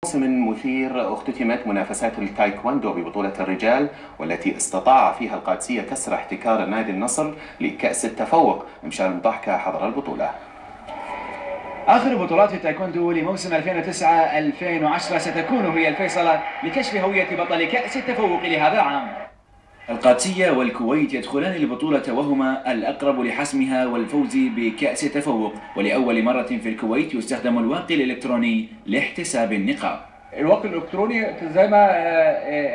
موسم مثير اختتمت منافسات التايكوندو ببطولة الرجال، والتي استطاع فيها القادسية كسر احتكار نادي النصر لكأس التفوق. مشان الضحكة حضر البطولة. آخر بطولات التايكوندو لموسم 2009-2010 ستكون هي الفيصلة لكشف هوية بطل كأس التفوق لهذا العام. القادسية والكويت يدخلان البطولة وهما الأقرب لحسمها والفوز بكأس التفوق، ولأول مرة في الكويت يستخدم الواقي الإلكتروني لاحتساب النقاط. الواقي الإلكتروني زي ما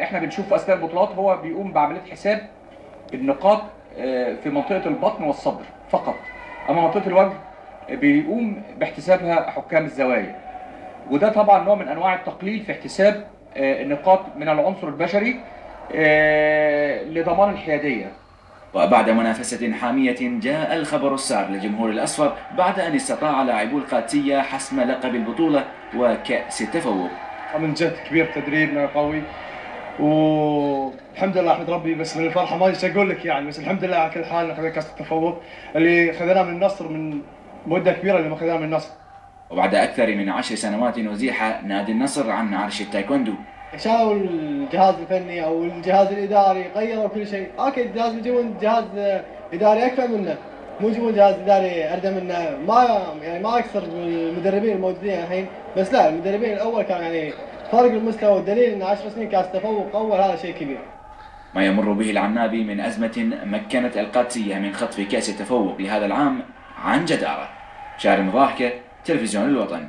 احنا بنشوف في أثناء البطولات هو بيقوم بعملية حساب النقاط في منطقة البطن والصدر فقط، أما منطقة الوجه بيقوم باحتسابها حكام الزوايا، وده طبعا نوع من أنواع التقليل في احتساب النقاط من العنصر البشري لضمان الحيادية. وبعد منافسة حامية جاء الخبر السار للجمهور الأصفر بعد أن استطاع لاعبو القادسية حسم لقب البطولة وكأس التفوق. من جد كبير، تدريبنا قوي والحمد لله احمد ربي، بس من الفرحه ما ادري اقول لك يعني، بس الحمد لله على كل حال اخذنا كاس التفوق اللي خذناه من النصر من مده كبيره اللي ما خذناه من النصر. وبعد أكثر من 10 سنوات أزيح نادي النصر عن عرش التايكوندو. شالوا الجهاز الفني او الجهاز الاداري، غيروا كل شيء. اوكي الجهاز يجيبون جهاز اداري اكفأ منه، مو يجيبون جهاز اداري اردى منه. ما اكثر المدربين الموجودين الحين، بس لا المدربين الاول كان يعني فرق المستوى، والدليل ان 10 سنين كاس تفوق اول، هذا شيء كبير. ما يمر به العنابي من أزمة مكنت القادسية من خطف كأس التفوق لهذا العام عن جدارة. شارم ضاحكة، تلفزيون الوطن.